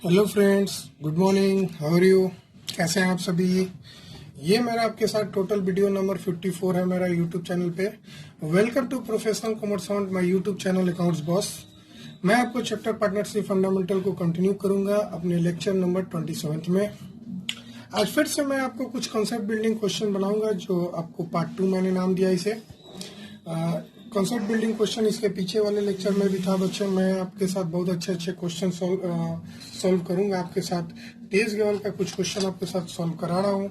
Hello friends, good morning, how are you? कैसे हैं आप सभी? ये मेरा आपके साथ टोटल वीडियो नंबर 54 है मेरा यूट्यूब चैनल पे। Welcome to professional commerce on my YouTube channel accounts boss. मैं आपको चैप्टर पार्टनरशिप फंडामेंटल को कंटिन्यू करूंगा अपने लेक्चर नंबर 27 में। आज फिर से मैं आपको कुछ कॉन्सेप्ट बिल्डिंग क्वेश्चन बनाऊंगा, जो आपको पार्ट 2 मैंने नाम दिया इसे। कॉन्सेप्ट बिल्डिंग क्वेश्चन इसके पीछे वाले लेक्चर में भी था बच्चे। मैं आपके साथ बहुत अच्छे क्वेश्चन सॉल्व करूंगा आपके साथ। टेस्ट लेवल का कुछ क्वेश्चन आपके साथ सॉल्व करा रहा हूँ।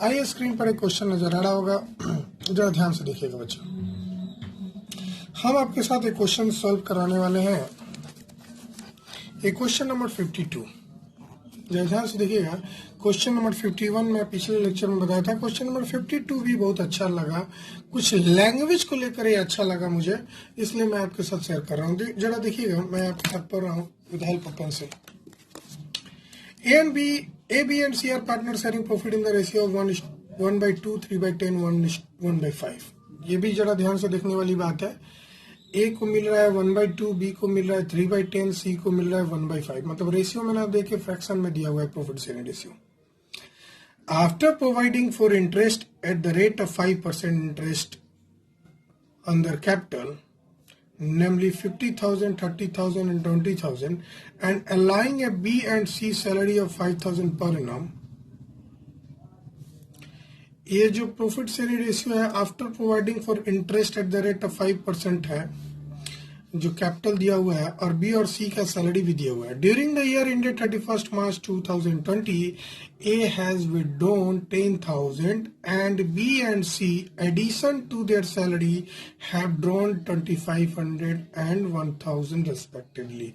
आइए, स्क्रीन पर एक क्वेश्चन नजर आ रहा होगा, जरा ध्यान से देखिएगा बच्चे। हम आपके साथ एक क्वेश्चन सॉल्व कराने वाले हैं, एक क्वेश्चन नंबर 52। जरा ध्यान से देखिएगा। क्वेश्चन नंबर 51 मैं पिछले लेक्चर में बताया था। क्वेश्चन नंबर 52 भी बहुत अच्छा लगा, कुछ लैंग्वेज को लेकर ये अच्छा लगा मुझे, इसलिए मैं आपके साथ शेयर कर रहा हूँ। जरा देखिएगा, मैं आपके साथ पढ़ रहा हूँ with help of pencil. A, B and C are partners sharing profit in the ratio of 1/2, 3/10, 1/5। ये भी जरा ध्यान से देखने वाली बात है। ए को मिल रहा है 1/2, बी को मिल रहा है 3/10, सी को मिल रहा है 1/5। मतलब रेशियो में ना देके फ्रैक्शन में दिया हुआ है profit sharing ratio. After providing for interest at the rate of 5% interest on their capital, namely 50,000, 30,000 and 20,000, and allowing a B and C salary of 5,000 per annum, ये जो प्रॉफिट शेयरिंग रेशियो है after providing for interest at the rate of 5% है, जो capital दिया हुआ है, और B और सी का सैलरी भी दिया हुआ है। During the year ended 31 March 2020, A has withdrawn 10,000 and B and C addition to their salary have drawn 2,500 and 1,000 respectively.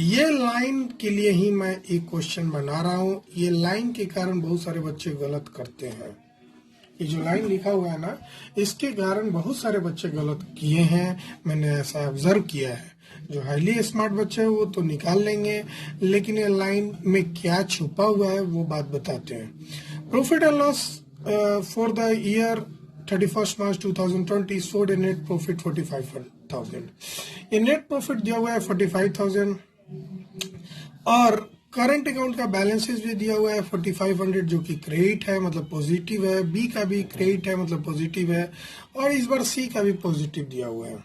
ये लाइन के लिए ही मैं एक क्वेश्चन बना रहा हूँ। ये लाइन के कारण बहुत सारे बच्चे गलत करते हैं। ये जो लाइन लिखा हुआ है ना, इसके कारण बहुत सारे बच्चे गलत किए हैं, मैंने ऐसा ऑब्जर्व किया है। जो हाईली स्मार्ट बच्चे हैं वो तो निकाल लेंगे, लेकिन ये लाइन में क्या छुपा हुआ है वो बात बताते हैं। Profit and loss for the year 31 March 2020 showed a net profit 45,000। ये नेट प्रॉफिट दिया हुआ है 45,000, और करंट अकाउंट का बैलेंसेस भी दिया हुआ है 4,500, जो कि क्रेडिट है, मतलब पॉजिटिव है। बी का भी क्रेडिट है, मतलब पॉजिटिव है, और इस बार सी का भी पॉजिटिव दिया हुआ है।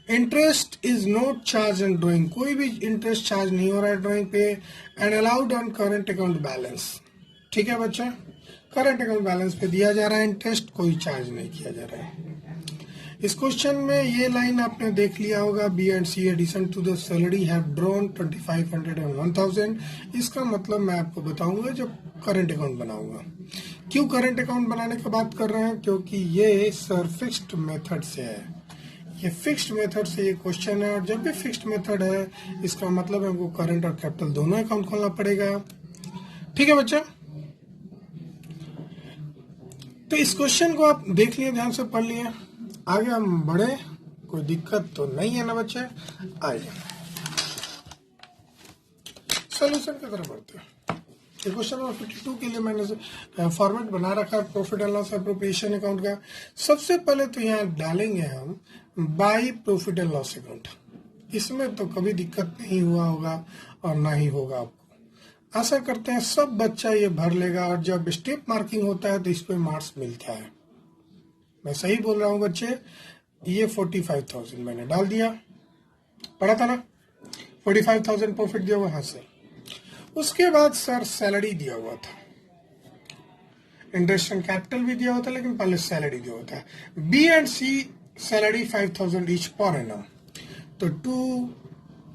Interest is not charge on drawing, कोई भी इंटरेस्ट चार्ज नहीं हो रहा है ड्राइंग पे। And allowed on current account balance. ठीक है बच्चा, करंट अकाउंट बैलेंस पे दिया जा रहा है इंटरेस्ट, कोई चार्ज नहीं किया जा रहा है। इस क्वेश्चन में ये लाइन आपने देख लिया होगा, B and C addition to the salary have drawn 2,500 and 1,000। इसका मतलब मैं आपको बताऊंगा जब करंट अकाउंट बनाऊंगा। क्यों करंट अकाउंट बनाने की बात कर रहे हैं? क्योंकि ये सर फिक्स्ड मेथड से है। ये फिक्स्ड मेथड से ये क्वेश्चन है, और जब भी फिक्स्ड मेथड है इसका मतलब हमको करंट और कैपिटल दोनों अकाउंट खोलना पड़ेगा। ठीक है बच्चा, तो इस क्वेश्चन को आप देख लिए, ध्यान से पढ़ लिए, आगे हम बढ़े। कोई दिक्कत तो नहीं है ना बच्चे? आइए सोल्यूशन की तरफ बढ़ते हैं। क्वेश्चन नंबर 52 के लिए मैंने फॉर्मेट बना रखा है profit and loss appropriation account का। सबसे पहले तो यहाँ डालेंगे हम by profit and loss account. इसमें तो कभी दिक्कत नहीं हुआ होगा और ना ही होगा आपको। आशा करते हैं सब बच्चा ये भर लेगा, और जब स्टेप मार्किंग होता है तो इस पे मार्क्स मिलता है। मैं सही बोल रहा हूँ बच्चे? ये 45,000 मैंने डाल दिया, पढ़ा था ना, 45,000 प्रॉफिट दिया हुआ, हाँ से। उसके बाद सर सैलरी दिया हुआ था, इंटरेस्ट एंड कैपिटल भी दिया हुआ था, लेकिन पहले सैलरी दिया हुआ था। B and C salary 5,000 each per annum. तो 2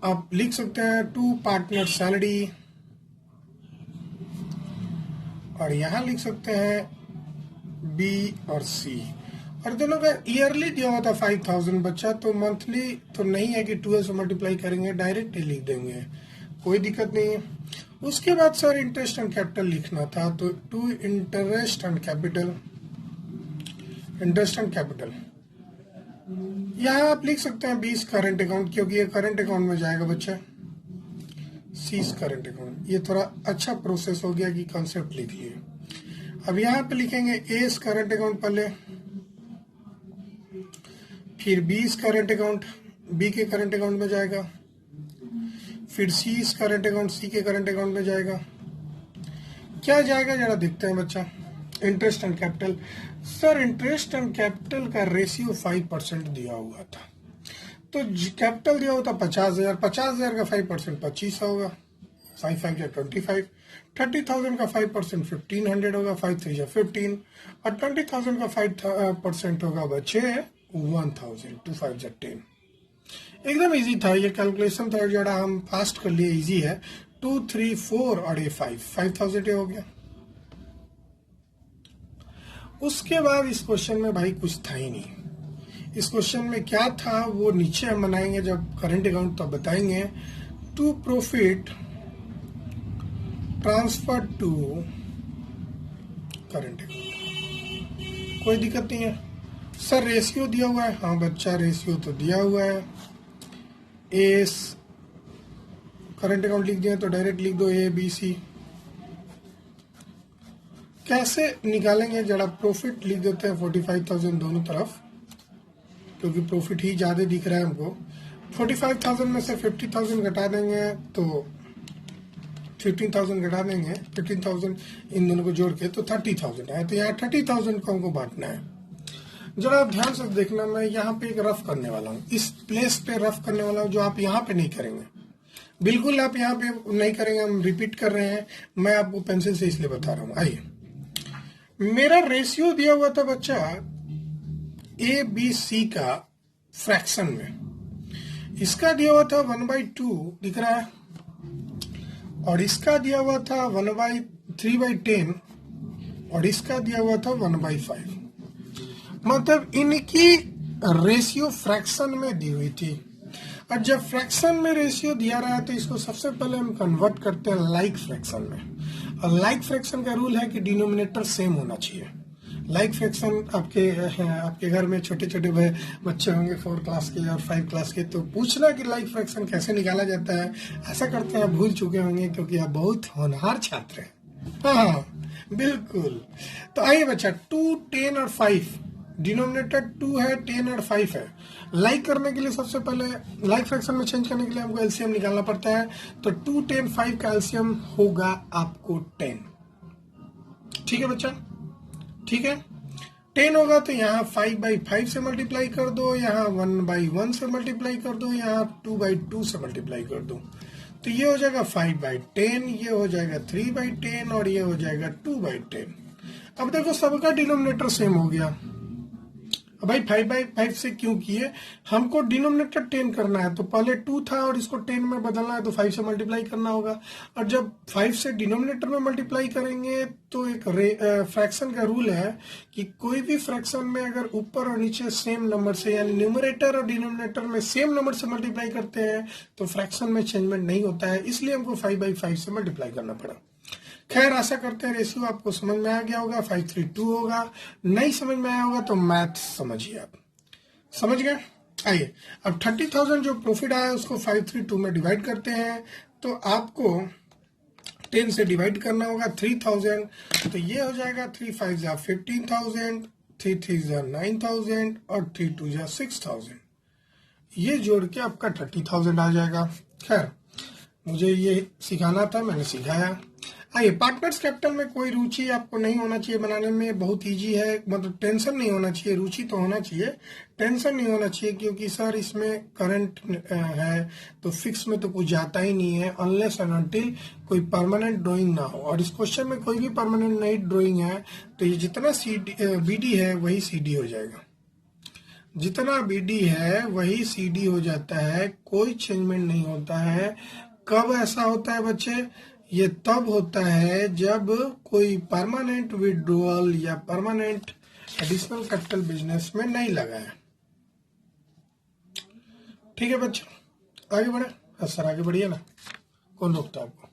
आप लिख सकते हैं, 2 पार्टनर सैलरी, और यहां लिख सकते हैं बी और सी, और दोनों का ईयरली दिया हुआ था 5,000 बच्चा, तो मंथली तो नहीं है कि 12 से मल्टीप्लाई करेंगे, डायरेक्ट ही लिख देंगे, कोई दिक्कत नहीं है। उसके बाद सर इंटरेस्ट एंड कैपिटल लिखना था, तो to interest and capital, interest and capital यहाँ आप लिख सकते हैं 20 करंट अकाउंट, क्योंकि ये करंट अकाउंट में जाएगा बच्चा। 30 करंट अकाउंट, ये थोड़ा अच्छा प्रोसेस हो गया कि कॉन्सेप्ट लिख लिए। अब यहाँ पे लिखेंगे एस करंट अकाउंट पहले, फिर 20 करंट अकाउंट बी के करंट अकाउंट में जाएगा, फिर सी इस करंट अकाउंट, सी के करंट अकाउंट में जाएगा। क्या जाएगा जरा देखते हैं बच्चा। Interest and capital. Sir interest and capital का रेशियो 5% दिया हुआ था, तो कैपिटल दिया हुआ था 50,000, 50,000 का 5% 25 होगा, 5 5 या 25, 30,000 का 5% 1500 होगा, 5 3 या 15, और 20,000 का 5% होगा बच्चे 1,000, 2 5 या 10। एकदम इजी था ये कैलकुलेशन था, जरा हम फास्ट कर लिए, इजी है। 2 3 4 और ये 5,000 हो गया। उसके बाद इस क्वेश्चन में भाई कुछ था ही नहीं। इस क्वेश्चन में क्या था वो नीचे हम बनाएंगे जब करंट अकाउंट तब बताएंगे। To profit transfer to current account, कोई दिक्कत नहीं है। सर रेशियो दिया हुआ है, हाँ बच्चा रेशियो तो दिया हुआ है। एस करंट अकाउंट लिख दिया तो डायरेक्ट लिख दो ए बी सी। कैसे निकालेंगे जरा, प्रॉफिट लिख देते हैं 45,000 दोनों तरफ, क्योंकि प्रॉफिट ही ज्यादा दिख रहा है हमको। 45,000 में से 50,000 घटा देंगे तो 15,000 घटा देंगे, 15,000 इन दोनों को जोड़ के तो 30,000 है। तो यहाँ 30,000 को हमको बांटना है। जरा ध्यान से देखना, मैं यहाँ पे एक रफ करने वाला हूँ, इस प्लेस पे रफ करने वाला हूँ जो आप यहाँ पे नहीं करेंगे, बिल्कुल आप यहाँ पे नहीं करेंगे। हम रिपीट कर रहे हैं, मैं आपको पेंसिल से इसलिए बता रहा हूँ। आइए, मेरा रेशियो दिया हुआ था बच्चा ए बी सी का फ्रैक्शन में, इसका दिया हुआ था 1/2 दिख रहा है, और इसका दिया हुआ था 3/10, और इसका दिया हुआ था 1/5। मतलब इनकी रेशियो फ्रैक्शन में दी हुई थी। और जब फ्रैक्शन में रेशियो दिया रहा है तो इसको सबसे पहले हम कन्वर्ट करते हैं लाइक फ्रैक्शन में। और लाइक फ्रैक्शन का रूल है कि डिनोमिनेटर सेम होना चाहिए। लाइक फ्रैक्शन आपके घर में छोटे छोटे बच्चे होंगे 4 क्लास के और 5 क्लास के, तो पूछना कि लाइक फ्रैक्शन कैसे निकाला जाता है। ऐसा करते हैं, भूल चुके होंगे क्योंकि आप बहुत होनहार छात्र हैं। हाँ बिल्कुल। तो आइए बच्चा, 2 10 और 5, डिनोमिनेटर 2 है, 10 और 5 है। लाइक करने के लिए सबसे पहले लाइक फ्रैक्शन में चेंज करने के लिए हमको एलसीएम निकालना पड़ता है। तो 2 10 5 का एलसीएम होगा आपको 10। ठीक है बच्चा, ठीक है। 10 होगा तो यहाँ 5/5 से मल्टीप्लाई कर दो, यहाँ 1/1 से मल्टीप्लाई कर दो, यहाँ 2/2 से मल्टीप्लाई कर दो। तो ये हो जाएगा 5/10, ये हो जाएगा 3/10, और ये हो जाएगा 2/10। अब देखो सबका डिनोमिनेटर सेम हो गया। अब भाई 5/5 से क्यों किए, हमको डिनोमिनेटर 10 करना है, तो पहले 2 था और इसको 10 में बदलना है, तो 5 से मल्टीप्लाई करना होगा। और जब 5 से डिनोमिनेटर में मल्टीप्लाई करेंगे तो एक फ्रैक्शन का रूल है कि कोई भी फ्रैक्शन में अगर ऊपर और नीचे सेम नंबर से, यानी न्यूमरेटर और डिनोमिनेटर में सेम नंबर से मल्टीप्लाई करते हैं तो फ्रैक्शन में चेंजमेंट नहीं होता है, इसलिए हमको 5/5 से मल्टीप्लाई करना पड़ा। खैर आशा करते हैं रेशियो आपको समझ में आ गया होगा। 532 होगा। नहीं समझ में आया होगा तो मैथ समझिए, आप समझ गए। आइए अब 30,000 जो प्रॉफिट आया उसको 532 में डिवाइड करते हैं। तो आपको 10 से डिवाइड करना होगा 3000, तो ये हो जाएगा 3 5 15,000, 3 3 9,000 और 3 2 6,000। ये जोड़ के आपका 30,000 आ जाएगा। खैर मुझे ये सिखाना था, मैंने सिखाया। आइए, पार्टनर्स कैपिटल में कोई रुचि आपको नहीं होना चाहिए बनाने में, बहुत इजी है, मतलब टेंशन नहीं होना चाहिए। रुचि तो होना चाहिए, टेंशन नहीं होना चाहिए, क्योंकि सर इसमें करंट है तो फिक्स में तो कुछ जाता ही नहीं है, अनलेस एंड अनटिल कोई परमानेंट ड्राइंग ना हो। और इस क्वेश्चन में कोई भी परमानेंट नहीं ड्राइंग है, तो ये जितना बीडी है वही सीडी हो जाएगा, जितना बीडी है वही सीडी हो जाता है, कोई चेंजमेंट नहीं होता है। कब ऐसा होता है बच्चे, ये तब होता है जब कोई परमानेंट विड्रॉल या परमानेंट एडिशनल कैपिटल बिजनेस में नहीं लगा है। ठीक है बच्चा, आगे बढ़े। सर आगे बढ़िए ना, कौन रोकता है आपको।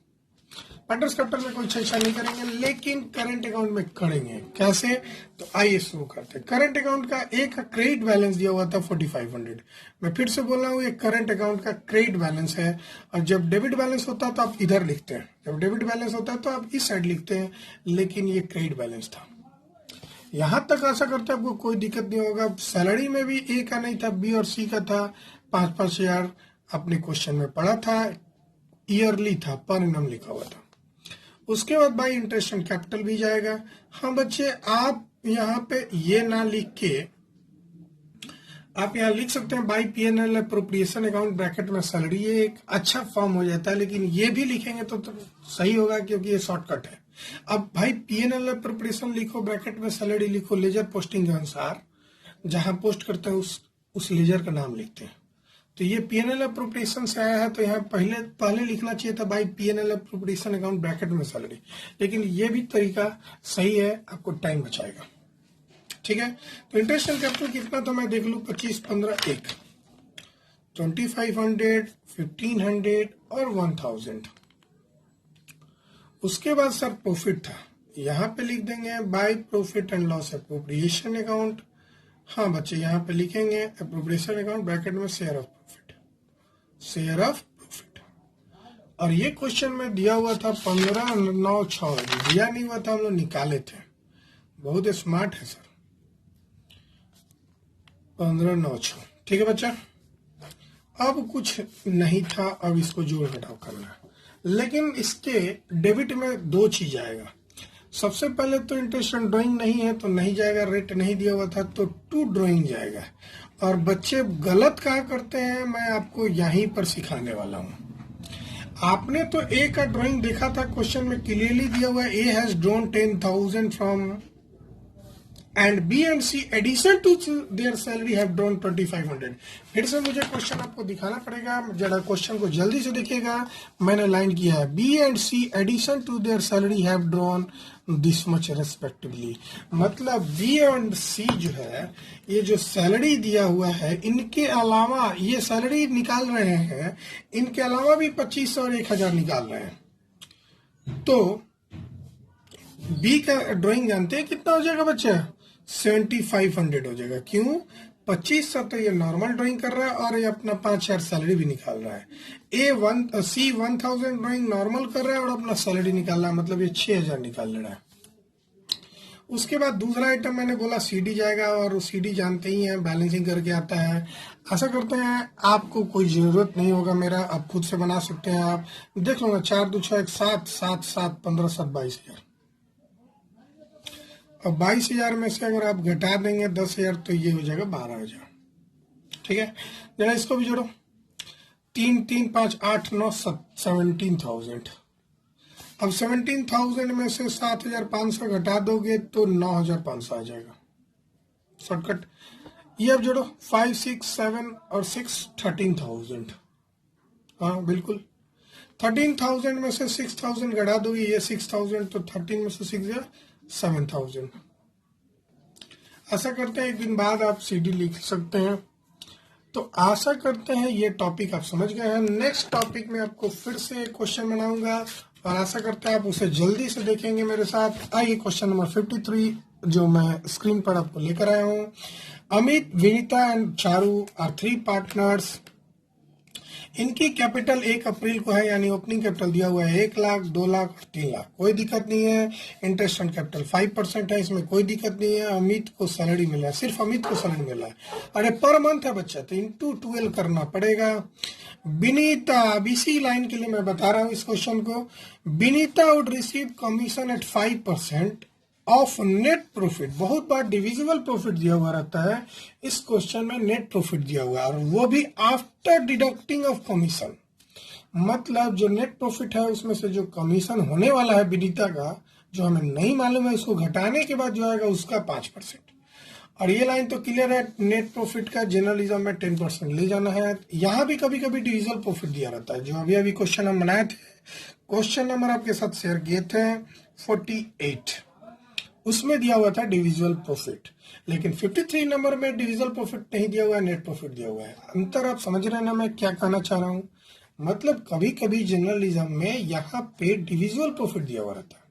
पार्टनर्स कैपिटल में कोई चर्चा नहीं करेंगे, लेकिन करंट अकाउंट में करेंगे। कैसे, तो आइए शुरू करते हैं। करंट अकाउंट का एक क्रेडिट बैलेंस दिया हुआ था 4500। मैं फिर से बोल रहा हूँ, ये करंट अकाउंट का क्रेडिट बैलेंस है। और जब डेबिट बैलेंस होता है तो आप इधर लिखते हैं, जब डेबिट बैलेंस होता है तो आप इस साइड लिखते हैं, लेकिन ये क्रेडिट बैलेंस था। यहां तक आशा करते हैं आपको कोई दिक्कत नहीं होगा। सैलरी में भी ए का नहीं था, बी और सी का था। 5-5 हजार अपने क्वेश्चन में पढ़ा था। ईयरली था, पर एनम लिखा हुआ था। उसके बाद बाई इंटरेस्ट एंड कैपिटल भी जाएगा। हाँ बच्चे, आप यहाँ पे ये ना लिख के आप यहाँ लिख सकते हैं by PNL appropriation account bracket में सैलरी, ये एक अच्छा फॉर्म हो जाता है, लेकिन ये भी लिखेंगे तो सही होगा क्योंकि ये शॉर्टकट है। अब भाई पीएनएल अप्रोप्रिएशन लिखो, ब्रैकेट में सैलरी लिखो, लेजर पोस्टिंग के अनुसार जहां पोस्ट करते हैं उस लेजर का नाम लिखते हैं। तो ये पीएनएल अप्रोप्रिएशन से आया है, तो यहाँ पहले लिखना चाहिए था by PNL appropriation account bracket में सैलरी, लेकिन ये भी तरीका सही है, आपको टाइम बचाएगा। ठीक है, तो इंटरेस्ट एंड कैपिटल कितना था मैं देख लूं, 25, 15, 1, 2500, 1500 और 1000। उसके बाद सर प्रॉफिट था, यहाँ पे लिख देंगे by profit and loss appropriation account. हाँ बच्चे, यहाँ पे लिखेंगे अप्रोप्रिएशन अकाउंट ब्रैकेट में share of profit, share of profit. और ये क्वेश्चन में दिया हुआ था 15,9,6, दिया नहीं हुआ था, हम लोग निकाले थे। बहुत स्मार्ट है सर, 15,9,6। ठीक है बच्चा, अब कुछ नहीं था, अब इसको जोड़ घटाव करना है। लेकिन इसके डेबिट में दो चीज आएगा। सबसे पहले तो इंटरेस्ट ऑन ड्राइंग नहीं है तो नहीं जाएगा, रेट नहीं दिया हुआ था तो टू ड्राइंग जाएगा। और बच्चे गलत कहा करते हैं, मैं आपको यहीं पर सिखाने वाला हूं। आपने तो ए का ड्राइंग देखा था, क्वेश्चन में क्लियरली दिया हुआ है, A has drawn 10,000 from and B and C addition to their salary have drawn 2,500। फिर से मुझे क्वेश्चन आपको दिखाना पड़ेगा, जरा क्वेश्चन को जल्दी से देखिएगा। मैंने लाइन किया है, B and C addition to their salary have drawn this much respectively. मतलब बी एंड सी जो है, ये जो सैलरी दिया हुआ है, इनके अलावा ये सैलरी निकाल रहे हैं, इनके अलावा भी 2500 और 1,000 निकाल रहे हैं। तो बी का ड्राइंग जानते हैं कितना हो जाएगा बच्चे, 7,500 हो जाएगा। क्यों, 2500 तो ये नॉर्मल ड्राइंग कर रहा है और ये अपना 5,000 सैलरी भी निकाल रहा है। सी 1,000 ड्राइंग नॉर्मल कर रहा है और अपना सैलरी निकाल रहा है, मतलब ये 6,000 निकाल रहा है। उसके बाद दूसरा आइटम मैंने बोला सीडी जाएगा, और सीडी जानते ही हैं बैलेंसिंग करके आता है। ऐसा करते हैं, आपको कोई जरूरत नहीं होगा मेरा, आप खुद से बना सकते हैं। आप देख लो ना, 4 2 6 7 7 7 15 7 22,000। और 22,000 में से अगर आप घटा देंगे 10,000 तो ये हो जाएगा 12,000। ठीक है, जरा इसको भी जोड़ो, 3 3 5 8 9 17,000। अब 17,000 में से 7,500 घटा दोगे तो 9,500 आ जाएगा, शॉर्टकट। ये अब जोड़ो, 5 6 7 और 6 13,000। हाँ बिल्कुल, 13,000 में से 6,000 घटा दोगे, ये 6,000, तो 13 में से 6 7,000। ऐसा करते हैं, एक दिन बाद आप सीडी लिख सकते हैं। तो आशा करते हैं ये टॉपिक आप समझ गए हैं। नेक्स्ट टॉपिक में आपको फिर से क्वेश्चन बनाऊंगा और आशा करते हैं आप उसे जल्दी से देखेंगे मेरे साथ। आइए क्वेश्चन नंबर 53 जो मैं स्क्रीन पर आपको लेकर आया हूँ। Amit, Vinita and Charu are 3 partners. इनकी कैपिटल 1 अप्रैल को है, यानी ओपनिंग कैपिटल दिया हुआ है 1 लाख, 2 लाख और 3 लाख, कोई दिक्कत नहीं है। इंटरेस्ट ऑन कैपिटल 5% है, इसमें कोई दिक्कत नहीं है। अमित को सैलरी मिला है, सिर्फ अमित को सैलरी मिला है। अरे पर मंथ है बच्चा, तो इंटू 12 करना पड़ेगा। विनीता, अब इसी लाइन के लिए मैं बता रहा हूँ इस क्वेश्चन को। Vinita would receive commission at 5% of net profit. बहुत बार डिविजिबल प्रॉफिट दिया हुआ रहता है, इस क्वेश्चन में नेट प्रॉफिट दिया हुआ है, और वो भी आफ्टर डिडक्टिंग ऑफ कमीशन। मतलब जो नेट प्रॉफिट है उसमें से जो कमीशन होने वाला है विनीता का, जो हमें नहीं मालूम है, उसको घटाने के बाद जो आएगा उसका 5%। और ये लाइन तो क्लियर है, नेट प्रॉफिट का जनरलिज्म में 10% ले जाना है। यहाँ भी कभी कभी डिविजिबल प्रॉफिट दिया रहता है, जो अभी अभी क्वेश्चन हम बनाए थे, क्वेश्चन नंबर आपके साथ शेयर किए थे 48, उसमें दिया हुआ था डिविजिबल प्रॉफिट। लेकिन 53 नंबर में डिविजिबल प्रॉफिट नहीं दिया हुआ है, नेट प्रॉफिट दिया हुआ है। अंतर आप समझ रहे हैं ना मैं क्या कहना चाह रहा हूँ। मतलब कभी कभी जनरलिज्म में यहाँ पे डिविजिबल प्रॉफिट दिया हुआ रहता है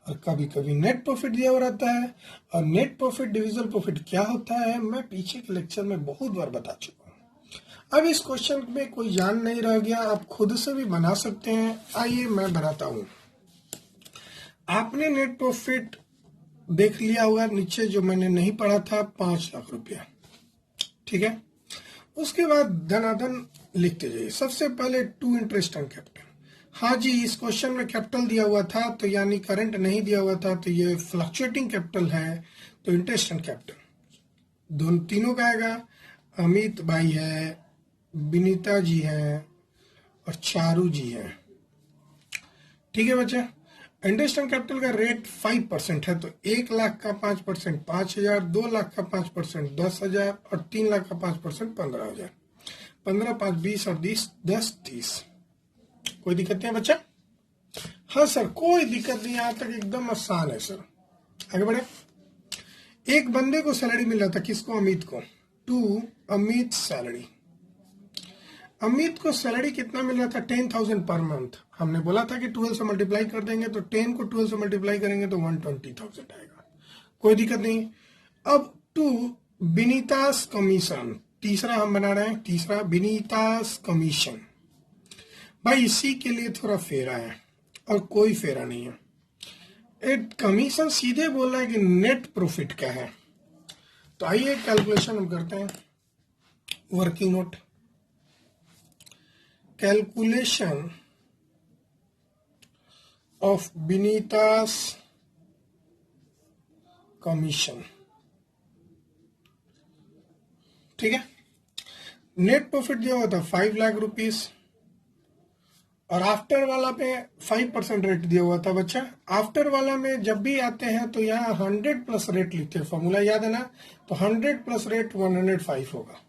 और कभी कभी नेट प्रॉफिट दिया हुआ रहता है। और नेट प्रॉफिट डिविजिबल प्रॉफिट क्या होता है मैं पीछे के लेक्चर में बहुत बार बता चुका हूँ। अब इस क्वेश्चन में कोई जान नहीं रह गया, आप खुद से भी बना सकते हैं। आइए मैं बनाता हूँ। आपने नेट प्रॉफिट देख लिया होगा, नीचे जो मैंने नहीं पढ़ा था 5 लाख रुपया, ठीक है। उसके बाद धनाधन लिखते जाइए। सबसे पहले टू इंटरेस्ट ऑन कैपिटल, हाँ जी, इस क्वेश्चन में कैपिटल दिया हुआ था तो यानी करंट नहीं दिया हुआ था, तो ये फ्लक्चुएटिंग कैपिटल है, तो इंटरेस्ट एंड कैपिटल दोनों तीनों का आएगा। अमित भाई है, विनीता जी है और चारू जी है। ठीक है बच्चे, इंटरेस्ट एंड कैपिटल का रेट 5% है, तो 1 लाख का 5% 5,000, 2 लाख का 5% 10,000 और 3 लाख का 5% 15,000। 15 5 20 और 10 30। कोई दिक्कत नहीं है बच्चा? हाँ सर, कोई दिक्कत नहीं, यहाँ तक एकदम आसान है सर। आगे बढ़े। एक बंदे को सैलरी मिल रहा था, किसको? अमित को। टू अमित सैलरी, अमित को सैलरी कितना मिल रहा था? 10,000 पर मंथ। हमने बोला था कि 12 से मल्टीप्लाई कर देंगे, तो 10 को 12 से मल्टीप्लाई करेंगे तो 120,000 आएगा। कोई दिक्कत नहीं। अब टू विनीतास कमीशन, तीसरा हम बना रहे हैं, तीसरा विनीतास कमीशन। भाई इसी के लिए थोड़ा फेरा है और कोई फेरा नहीं है। एक कमीशन सीधे बोल रहा है कि नेट प्रॉफिट क्या है। तो आइए कैलकुलेशन हम करते हैं। Working note, calculation of Vinita's commission. ठीक है, नेट प्रॉफिट दिया हुआ था 5 लाख रुपीस और आफ्टर वाला पे 5% रेट दिया हुआ था बच्चा। आफ्टर वाला में जब भी आते हैं तो यहाँ 100 प्लस रेट लिखते हैं, फॉर्मूला याद है ना? तो 100 प्लस रेट 105 होगा।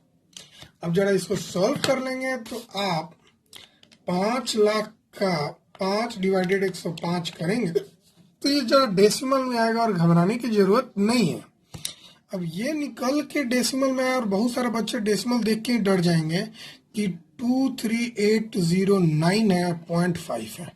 अब जरा इसको सॉल्व कर लेंगे तो आप 5 लाख का 5 डिवाइडेड 105 करेंगे तो ये जरा डेसिमल में आएगा और घबराने की जरूरत नहीं है। अब ये निकल के डेसिमल में आया और बहुत सारे बच्चे डेसिमल देख के ही डर जाएंगे कि 23809 है, 0.5 है।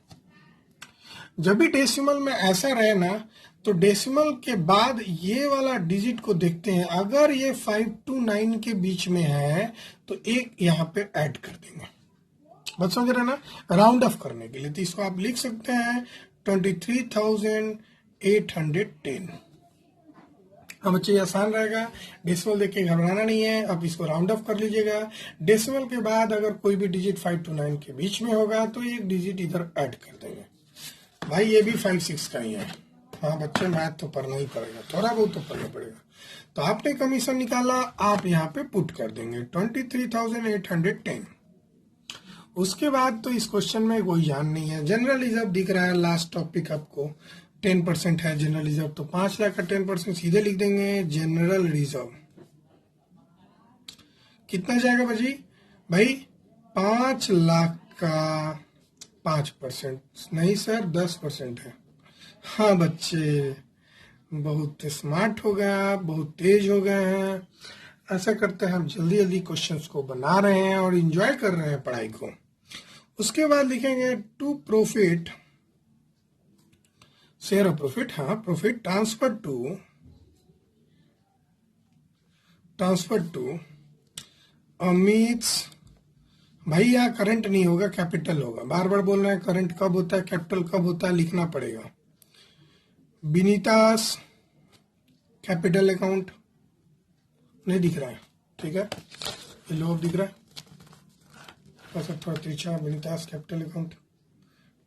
जब भी डेसिमल में ऐसा रहे ना तो डेसिमल के बाद ये वाला डिजिट को देखते हैं, अगर ये 5 to 9 के बीच में है तो एक यहाँ पे ऐड कर देंगे। बस समझ रहे ना, राउंड ऑफ करने के लिए। तो इसको आप लिख सकते हैं 23,810। अब बच्चे ये आसान रहेगा, डेसिमल देख के घबराना नहीं है। अब इसको राउंड ऑफ कर लीजिएगा। डेसिमल के बाद अगर कोई भी डिजिट 5 to 9 के बीच में होगा तो एक डिजिट इधर ऐड कर देंगे। भाई ये भी 5 6 का ही है। हाँ बच्चे, मैथ तो पढ़ना ही पड़ेगा, थोड़ा बहुत तो पढ़ना पड़ेगा। तो आपने कमीशन निकाला, आप यहाँ पे पुट कर देंगे 23,810। उसके बाद तो इस क्वेश्चन में कोई जान नहीं है। जनरल रिजर्व दिख रहा है, लास्ट टॉपिक आपको 10% है जनरल रिजर्व, तो 5 लाख का 10% सीधे लिख देंगे। जनरल रिजर्व कितना जाएगा भाई? भाई 5 लाख का 5% नहीं सर, 10% है। हाँ बच्चे, बहुत स्मार्ट हो गए आप, बहुत तेज हो गए हैं। ऐसा करते हैं, हम जल्दी जल्दी क्वेश्चंस को बना रहे हैं और इंजॉय कर रहे हैं पढ़ाई को। उसके बाद लिखेंगे to profit, share of profit. हाँ, प्रॉफिट ट्रांसफर टू अमित। भाई यहाँ करंट नहीं होगा, कैपिटल होगा। बार बार बोल रहे हैं करंट कब होता है, कैपिटल कब होता है, लिखना पड़ेगा। विनीतास कैपिटल अकाउंट नहीं दिख रहा है, ठीक है, ये लो दिख रहा है, थोड़ा तीसरा विनीतास कैपिटल अकाउंट,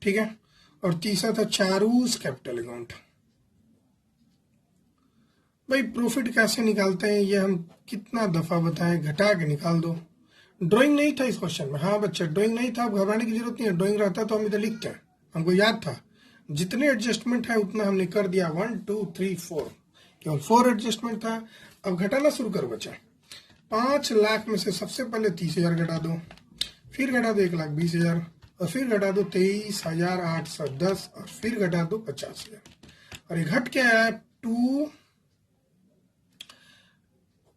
ठीक है। और तीसरा था चारूस कैपिटल अकाउंट। भाई प्रॉफिट कैसे निकालते हैं ये हम कितना दफा बताएं, घटा के निकाल दो। ड्राइंग नहीं था इस क्वेश्चन में। हाँ बच्चे, ड्राइंग नहीं था, घबराने की जरूरत नहीं है। ड्राइंग रहता तो हम इधर लिखते हैं, हमको याद था। जितने एडजस्टमेंट है उतना हमने कर दिया, 1 2 3 4, केवल 4 एडजस्टमेंट था। अब घटाना शुरू करो बच्चा। 5 लाख में से सबसे पहले 30,000 घटा दो, फिर घटा दो 1,20,000, और फिर घटा दो 23,810, और फिर घटा दो 50,000। और ये घट क्या है?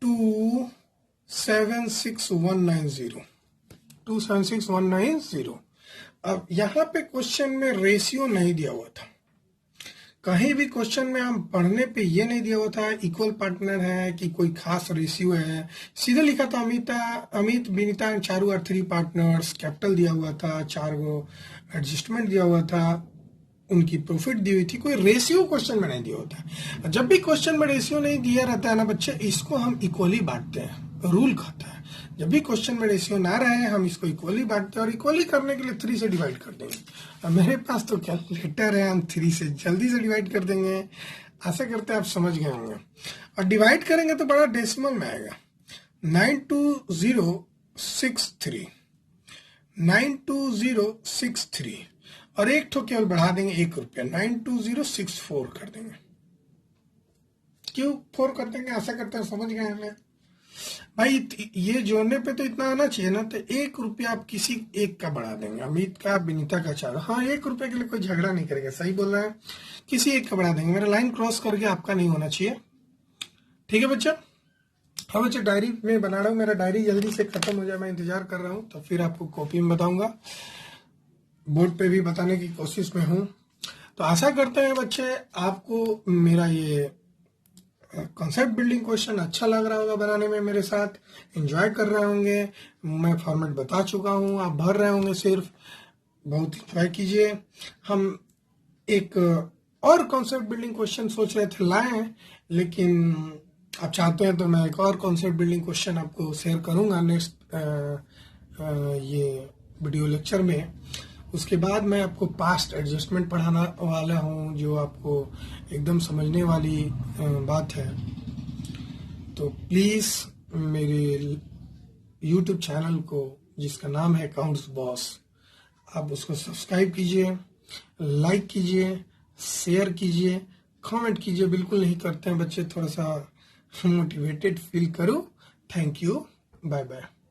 276,190। अब यहाँ पे क्वेश्चन में रेशियो नहीं दिया हुआ था। कहीं भी क्वेश्चन में हम पढ़ने पे ये नहीं दिया हुआ था इक्वल पार्टनर है कि कोई खास रेशियो है। सीधे लिखा था Amit Vinita and Charu are 3 partners. Capital दिया हुआ था, 4 गो एडजस्टमेंट दिया हुआ था, उनकी प्रॉफिट दी हुई थी। कोई रेशियो क्वेश्चन में नहीं दिया होता। जब भी क्वेश्चन में रेशियो नहीं दिया रहता है ना बच्चे, इसको हम इक्वली बांटते हैं। रूल खाता है, जब भी क्वेश्चन में रेशियो ना रहे हम इसको इक्वली बांटते हैं और इक्वली करने के लिए 3 से डिवाइड कर देंगे। और मेरे पास तो कैलकुलेटर है, हम 3 से जल्दी से डिवाइड कर देंगे। आशा करते हैं आप समझ गए होंगे। और डिवाइड करेंगे तो बड़ा डेसिमल में आएगा, 92063 92063 और एक ठो केवल बढ़ा देंगे 1 रुपया, 92064 कर देंगे। क्यों 4 कर देंगे? आशा करते हैं समझ गए हमें भाई। ये जोड़ने पे तो इतना आना चाहिए ना, तो 1 रुपया आप किसी एक का बढ़ा देंगे, अमित का, विनीता का, चार। हाँ 1 रुपये के लिए कोई झगड़ा नहीं करेगा, सही बोल रहा है, किसी एक का बढ़ा देंगे। मेरा लाइन क्रॉस करके आपका नहीं होना चाहिए, ठीक है बच्चा। हाँ बच्चा, डायरी में बना रहा हूँ, मेरा डायरी जल्दी से खत्म हो जाए, मैं इंतजार कर रहा हूँ, तो फिर आपको कॉपी में बताऊंगा, बोर्ड पे भी बताने की कोशिश में हूँ। तो आशा करते हैं बच्चे आपको मेरा ये कॉन्सेप्ट बिल्डिंग क्वेश्चन अच्छा लग रहा होगा बनाने में, मेरे साथ एंजॉय कर रहे होंगे। मैं फॉर्मेट बता चुका हूँ, आप भर रहे होंगे, सिर्फ बहुत एंजॉय कीजिए। हम एक और कॉन्सेप्ट बिल्डिंग क्वेश्चन सोच रहे थे लाएं, लेकिन आप चाहते हैं तो मैं एक और कॉन्सेप्ट बिल्डिंग क्वेश्चन आपको शेयर करूंगा नेक्स्ट ये वीडियो लेक्चर में। उसके बाद मैं आपको पास्ट एडजस्टमेंट पढ़ाना वाला हूँ, जो आपको एकदम समझने वाली बात है। तो प्लीज़ मेरे YouTube चैनल को, जिसका नाम है अकाउंट्स बॉस, आप उसको सब्सक्राइब कीजिए, लाइक कीजिए, शेयर कीजिए, कमेंट कीजिए। बिल्कुल नहीं करते हैं बच्चे, थोड़ा सा मोटिवेटेड फील करो। Thank you, bye bye.